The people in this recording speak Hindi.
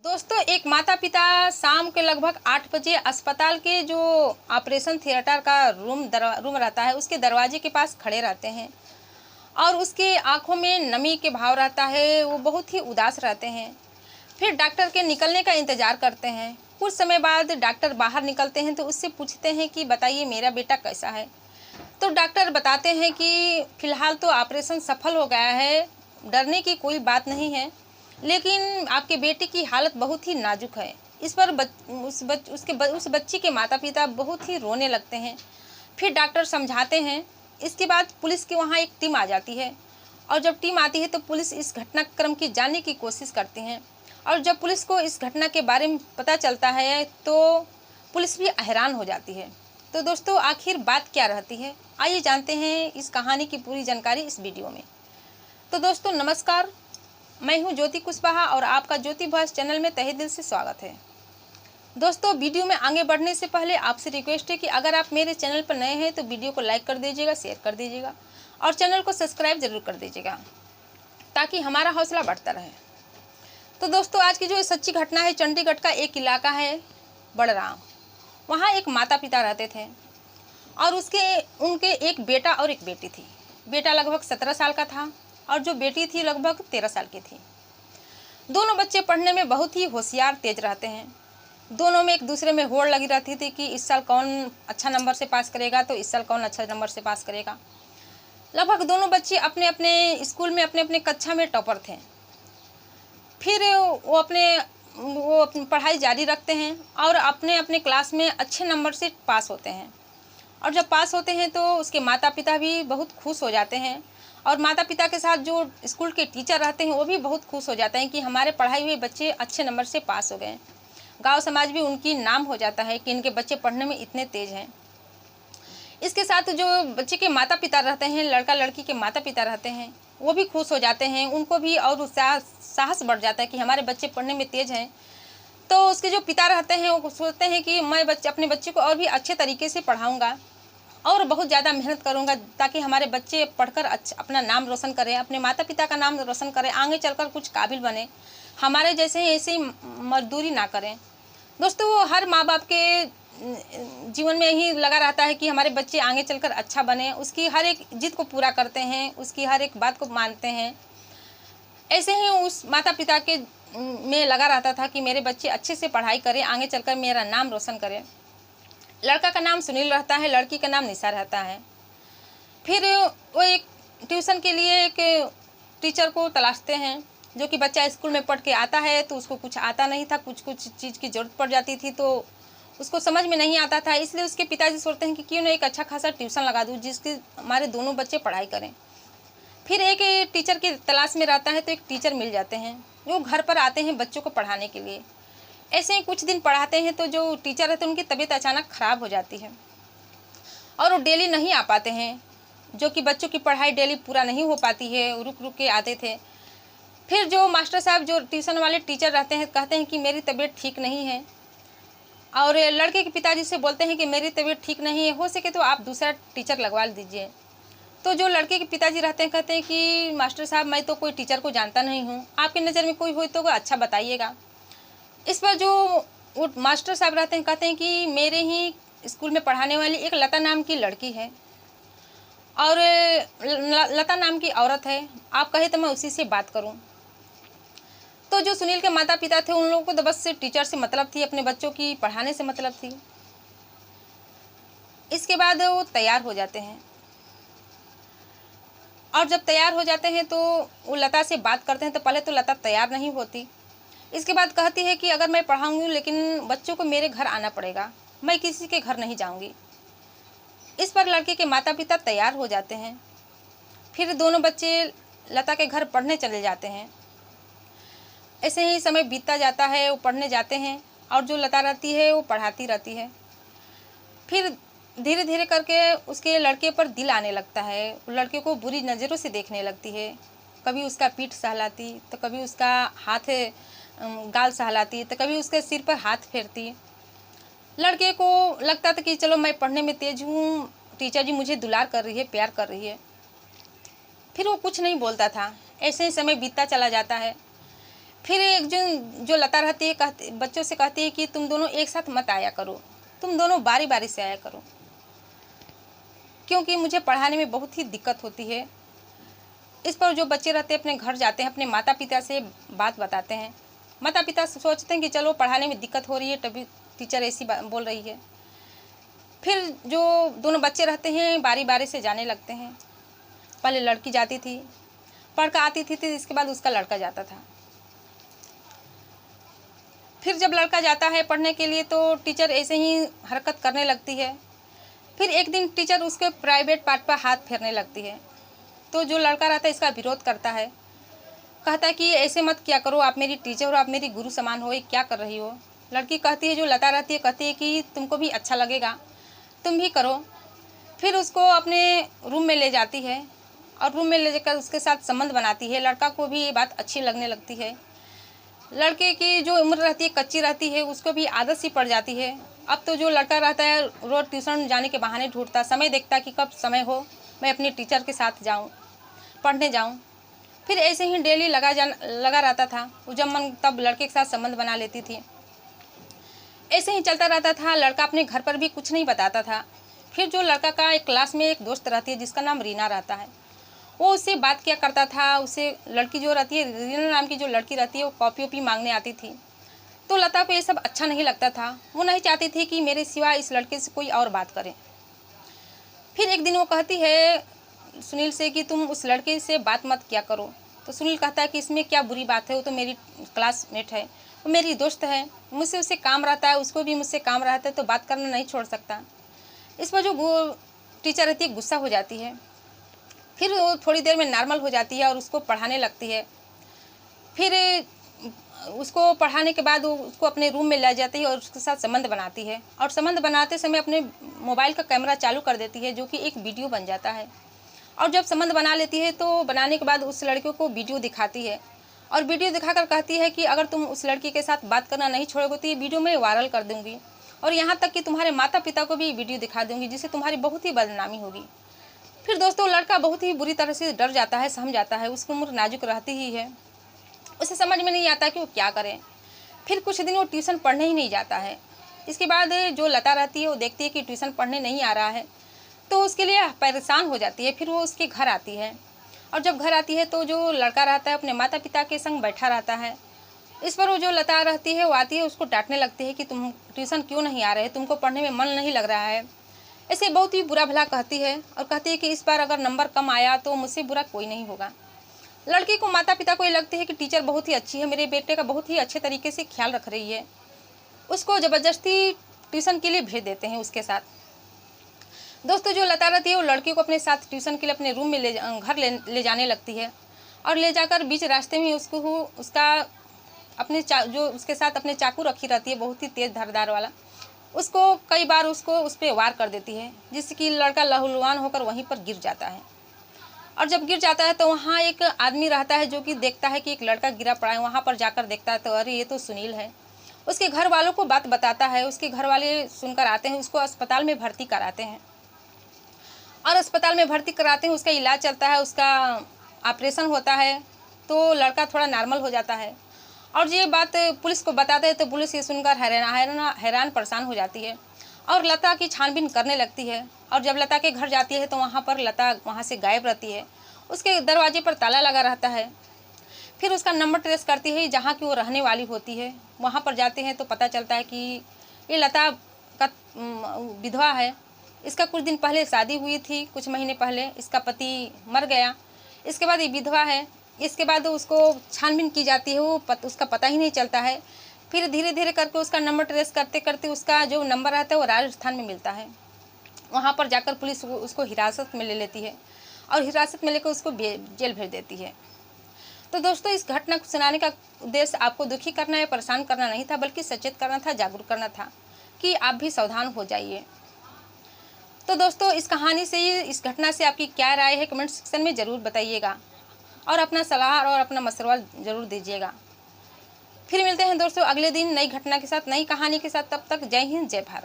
दोस्तों, एक माता-पिता शाम के लगभग 8 बजे अस्पताल के जो ऑपरेशन थिएटर का रूम रहता है, उसके दरवाजे के पास खड़े रहते हैं और उसकी आँखों में नमी के भाव रहता है, वो बहुत ही उदास रहते हैं। फिर डॉक्टर के निकलने का इंतज़ार करते हैं। कुछ समय बाद डॉक्टर बाहर निकलते हैं तो उससे पूछते हैं कि बताइए मेरा बेटा कैसा है? तो डॉक्टर बताते हैं कि फ़िलहाल तो ऑपरेशन सफल हो गया है, डरने की कोई बात नहीं है। लेकिन आपके बेटे की हालत बहुत ही नाजुक है। इस पर उस बच्ची के माता-पिता बहुत ही रोने लगते हैं। फिर डॉक्टर समझाते हैं। इसके बाद पुलिस की वहाँ एक टीम आ जाती है और जब टीम आती है तो पुलिस इस घटनाक्रम की जानने की कोशिश करती है और जब पुलिस को इस घटना के बारे में पता चलता है तो पुलिस भी हैरान हो जाती है। तो दोस्तों, आखिर बात क्या रहती है? आइए जानते हैं इस कहानी की पूरी जानकारी इस वीडियो में। तो दोस्तों नमस्कार, मैं हूं ज्योति कुशवाहा और आपका ज्योति वॉइस चैनल में तहे दिल से स्वागत है। दोस्तों, वीडियो में आगे बढ़ने से पहले आपसे रिक्वेस्ट है कि अगर आप मेरे चैनल पर नए हैं तो वीडियो को लाइक कर दीजिएगा, शेयर कर दीजिएगा और चैनल को सब्सक्राइब जरूर कर दीजिएगा ताकि हमारा हौसला बढ़ता रहे। तो दोस्तों, आज की जो सच्ची घटना है, चंडीगढ़ का एक इलाका है बड़राम। वहाँ एक माता पिता रहते थे और उनके एक बेटा और एक बेटी थी। बेटा लगभग 17 साल का था और जो बेटी थी लगभग 13 साल की थी। दोनों बच्चे पढ़ने में बहुत ही होशियार तेज रहते हैं। दोनों में एक दूसरे में होड़ लगी रहती थी कि इस साल कौन अच्छा नंबर से पास करेगा तो इस साल कौन अच्छा नंबर से पास करेगा। लगभग दोनों बच्चे अपने अपने स्कूल में अपने अपने कक्षा में टॉपर थे। फिर वो अपनी पढ़ाई जारी रखते हैं और अपने अपने क्लास में अच्छे नंबर से पास होते हैं और जब पास होते हैं तो उसके माता पिता भी बहुत खुश हो जाते हैं और माता पिता के साथ जो स्कूल के टीचर रहते हैं वो भी बहुत खुश हो जाते हैं कि हमारे पढ़ाए हुए बच्चे अच्छे नंबर से पास हो गए। गांव समाज भी उनकी नाम हो जाता है कि इनके बच्चे पढ़ने में इतने तेज हैं। इसके साथ जो बच्चे के माता पिता रहते हैं, लड़का लड़की के माता पिता रहते हैं, वो भी खुश हो जाते हैं। उनको भी और उत्साह साहस बढ़ जाता है कि हमारे बच्चे पढ़ने में तेज हैं। तो उसके जो पिता रहते हैं वो सोचते हैं कि मैं अपने बच्चे को और भी अच्छे तरीके से पढ़ाऊँगा और बहुत ज़्यादा मेहनत करूँगा ताकि हमारे बच्चे पढ़कर अपना नाम रोशन करें, अपने माता पिता का नाम रोशन करें, आगे चलकर कुछ काबिल बने, हमारे जैसे ही ऐसे ही मजदूरी ना करें। दोस्तों, वो हर माँ बाप के जीवन में ही लगा रहता है कि हमारे बच्चे आगे चलकर अच्छा बने, उसकी हर एक जिद को पूरा करते हैं, उसकी हर एक बात को मानते हैं। ऐसे ही उस माता पिता के में लगा रहता था कि मेरे बच्चे अच्छे से पढ़ाई करें, आगे चलकर मेरा नाम रोशन करें। लड़का का नाम सुनील रहता है, लड़की का नाम निशा रहता है। फिर वो एक ट्यूशन के लिए एक टीचर को तलाशते हैं। जो कि बच्चा स्कूल में पढ़ के आता है तो उसको कुछ आता नहीं था, कुछ कुछ चीज़ की ज़रूरत पड़ जाती थी तो उसको समझ में नहीं आता था। इसलिए उसके पिताजी सोचते हैं कि क्यों ना एक अच्छा खासा ट्यूशन लगा दूँ जिसके हमारे दोनों बच्चे पढ़ाई करें। फिर एक टीचर की तलाश में रहता है तो एक टीचर मिल जाते हैं जो घर पर आते हैं बच्चों को पढ़ाने के लिए। ऐसे ही कुछ दिन पढ़ाते हैं तो जो टीचर रहते हैं उनकी तबीयत अचानक ख़राब हो जाती है और वो डेली नहीं आ पाते हैं। जो कि बच्चों की पढ़ाई डेली पूरा नहीं हो पाती है, रुक रुक के आते थे। फिर जो मास्टर साहब, जो ट्यूशन वाले टीचर रहते हैं, कहते हैं कि मेरी तबीयत ठीक नहीं है और लड़के के पिताजी से बोलते हैं कि मेरी तबीयत ठीक नहीं है, हो सके तो आप दूसरा टीचर लगवा दीजिए। तो जो लड़के के पिताजी रहते हैं कहते हैं कि मास्टर साहब, मैं तो कोई टीचर को जानता नहीं हूँ, आपकी नज़र में कोई हो तो अच्छा बताइएगा। इस पर जो वो मास्टर साहब रहते हैं कहते हैं कि मेरे ही स्कूल में पढ़ाने वाली एक लता नाम की लड़की है और लता नाम की औरत है, आप कहे तो मैं उसी से बात करूं। तो जो सुनील के माता पिता थे उन लोगों को तो बस से टीचर से मतलब थी, अपने बच्चों की पढ़ाने से मतलब थी। इसके बाद वो तैयार हो जाते हैं और जब तैयार हो जाते हैं तो वो लता से बात करते हैं तो पहले तो लता तैयार नहीं होती। इसके बाद कहती है कि अगर मैं पढ़ाऊँगी लेकिन बच्चों को मेरे घर आना पड़ेगा, मैं किसी के घर नहीं जाऊँगी। इस पर लड़के के माता पिता तैयार हो जाते हैं। फिर दोनों बच्चे लता के घर पढ़ने चले जाते हैं। ऐसे ही समय बीतता जाता है, वो पढ़ने जाते हैं और जो लता रहती है वो पढ़ाती रहती है। फिर धीरे धीरे करके उसके लड़के पर दिल आने लगता है, वो लड़के को बुरी नज़रों से देखने लगती है। कभी उसका पीठ सहलाती तो कभी उसका हाथ गाल सहलाती तो कभी उसके सिर पर हाथ फेरती। लड़के को लगता था कि चलो मैं पढ़ने में तेज हूँ, टीचर जी मुझे दुलार कर रही है, प्यार कर रही है। फिर वो कुछ नहीं बोलता था। ऐसे ही समय बीतता चला जाता है। फिर एक जो लता रहती है बच्चों से कहती है कि तुम दोनों एक साथ मत आया करो, तुम दोनों बारी बारी से आया करो, क्योंकि मुझे पढ़ाने में बहुत ही दिक्कत होती है। इस पर जो बच्चे रहते हैं अपने घर जाते हैं, अपने माता पिता से बात बताते हैं। माता पिता सोचते हैं कि चलो पढ़ाने में दिक्कत हो रही है तभी टीचर ऐसी बोल रही है। फिर जो दोनों बच्चे रहते हैं बारी बारी से जाने लगते हैं। पहले लड़की जाती थी, पढ़ कर आती थी, तो इसके बाद उसका लड़का जाता था। फिर जब लड़का जाता है पढ़ने के लिए तो टीचर ऐसे ही हरकत करने लगती है। फिर एक दिन टीचर उसके प्राइवेट पार्ट पर हाथ फेरने लगती है। तो जो लड़का रहता है इसका विरोध करता है, कहता है कि ऐसे मत क्या करो, आप मेरी टीचर हो, आप मेरी गुरु समान हो, ये क्या कर रही हो। लड़की कहती है, जो लता रहती है, कहती है कि तुमको भी अच्छा लगेगा, तुम भी करो। फिर उसको अपने रूम में ले जाती है और रूम में ले जाकर उसके साथ संबंध बनाती है। लड़का को भी ये बात अच्छी लगने लगती है। लड़के की जो उम्र रहती है कच्ची रहती है, उसको भी आदत सी पड़ जाती है। अब तो जो लड़का रहता है रोज़ ट्यूशन जाने के बहाने ढूंढता, समय देखता कि कब समय हो मैं अपनी टीचर के साथ जाऊं, पढ़ने जाऊं। फिर ऐसे ही डेली लगा रहता था। वो जब मन तब लड़के के साथ संबंध बना लेती थी। ऐसे ही चलता रहता था। लड़का अपने घर पर भी कुछ नहीं बताता था। फिर जो लड़का का एक क्लास में एक दोस्त रहती है जिसका नाम रीना रहता है, वो उससे बात किया करता था। उसे लड़की जो रहती है, रीना नाम की जो लड़की रहती है, वो कॉपी वॉपी मांगने आती थी। तो लता को ये सब अच्छा नहीं लगता था। वो नहीं चाहती थी कि मेरे सिवा इस लड़के से कोई और बात करे। फिर एक दिन वो कहती है सुनील से कि तुम उस लड़के से बात मत किया करो। तो सुनील कहता है कि इसमें क्या बुरी बात है, वो तो मेरी क्लासमेट है, वो मेरी दोस्त है, मुझसे उससे काम रहता है, उसको भी मुझसे काम रहता है, तो बात करना नहीं छोड़ सकता। इस पर जो टीचर रहती है गुस्सा हो जाती है। फिर वो थोड़ी देर में नॉर्मल हो जाती है और उसको पढ़ाने लगती है। फिर उसको पढ़ाने के बाद वो उसको अपने रूम में ले जाती है और उसके साथ संबंध बनाती है। और संबंध बनाते समय अपने मोबाइल का कैमरा चालू कर देती है, जो कि एक वीडियो बन जाता है। और जब संबंध बना लेती है तो बनाने के बाद उस लड़के को वीडियो दिखाती है और वीडियो दिखाकर कहती है कि अगर तुम उस लड़की के साथ बात करना नहीं छोड़ोगे तो ये वीडियो मैं वायरल कर दूंगी और यहाँ तक कि तुम्हारे माता पिता को भी वीडियो दिखा दूंगी, जिससे तुम्हारी बहुत ही बदनामी होगी। फिर दोस्तों लड़का बहुत ही बुरी तरह से डर जाता है, सहम जाता है। उसकी उम्र नाजुक रहती ही है, उसे समझ में नहीं आता कि वो क्या करे। फिर कुछ दिन वो ट्यूशन पढ़ने ही नहीं जाता है। इसके बाद जो लता रहती है वो देखती है कि ट्यूशन पढ़ने नहीं आ रहा है, तो उसके लिए परेशान हो जाती है। फिर वो उसके घर आती है और जब घर आती है तो जो लड़का रहता है अपने माता पिता के संग बैठा रहता है। इस पर वो जो लता रहती है वो आती है, उसको डांटने लगती है कि तुम ट्यूशन क्यों नहीं आ रहे, तुमको पढ़ने में मन नहीं लग रहा है। ऐसे बहुत ही बुरा भला कहती है और कहती है कि इस बार अगर नंबर कम आया तो मुझसे बुरा कोई नहीं होगा। लड़की को माता पिता को ये लगती है कि टीचर बहुत ही अच्छी है, मेरे बेटे का बहुत ही अच्छे तरीके से ख्याल रख रही है। उसको ज़बरदस्ती ट्यूशन के लिए भेज देते हैं उसके साथ। दोस्तों जो लता रहती है वो लड़की को अपने साथ ट्यूशन के लिए अपने रूम में घर ले जाने लगती है और ले जाकर बीच रास्ते में उसका अपने जो उसके साथ अपने चाकू रखी रहती है बहुत ही तेज़ धारदार वाला, उसको कई बार उस पर वार कर देती है, जिससे कि लड़का लहूलुहान होकर वहीं पर गिर जाता है। और जब गिर जाता है तो वहाँ एक आदमी रहता है जो कि देखता है कि एक लड़का गिरा पड़ा है। वहाँ पर जाकर देखता है तो अरे ये तो सुनील है। उसके घर वालों को बात बताता है। उसके घर वाले सुनकर आते हैं, उसको अस्पताल में भर्ती कराते हैं और अस्पताल में भर्ती कराते हैं। उसका इलाज चलता है, उसका ऑपरेशन होता है तो लड़का थोड़ा नॉर्मल हो जाता है। और ये बात पुलिस को बताते हैं तो पुलिस ये सुनकर हैरान परेशान हो जाती है और लता की छानबीन करने लगती है। और जब लता के घर जाती है तो वहाँ पर लता वहाँ से गायब रहती है। उसके दरवाजे पर ताला लगा रहता है। फिर उसका नंबर ट्रेस करती है जहाँ की वो रहने वाली होती है। वहाँ पर जाते हैं तो पता चलता है कि ये लता का विधवा है। इसका कुछ दिन पहले शादी हुई थी, कुछ महीने पहले इसका पति मर गया। इसके बाद ये विधवा है। इसके बाद उसको छानबीन की जाती है, उसका पता ही नहीं चलता है। फिर धीरे धीरे करके उसका नंबर ट्रेस करते करते उसका जो नंबर रहता है वो राजस्थान में मिलता है। वहाँ पर जाकर पुलिस उसको हिरासत में ले लेती है और हिरासत में लेकर उसको जेल भेज देती है। तो दोस्तों इस घटना को सुनाने का उद्देश्य आपको दुखी करना या परेशान करना नहीं था, बल्कि सचेत करना था, जागरूक करना था कि आप भी सावधान हो जाइए। तो दोस्तों इस कहानी से, इस घटना से आपकी क्या राय है कमेंट सेक्शन में ज़रूर बताइएगा और अपना सलाह और अपना मशवरा ज़रूर दीजिएगा। फिर मिलते हैं दोस्तों अगले दिन नई घटना के साथ, नई कहानी के साथ। तब तक जय हिंद, जय भारत।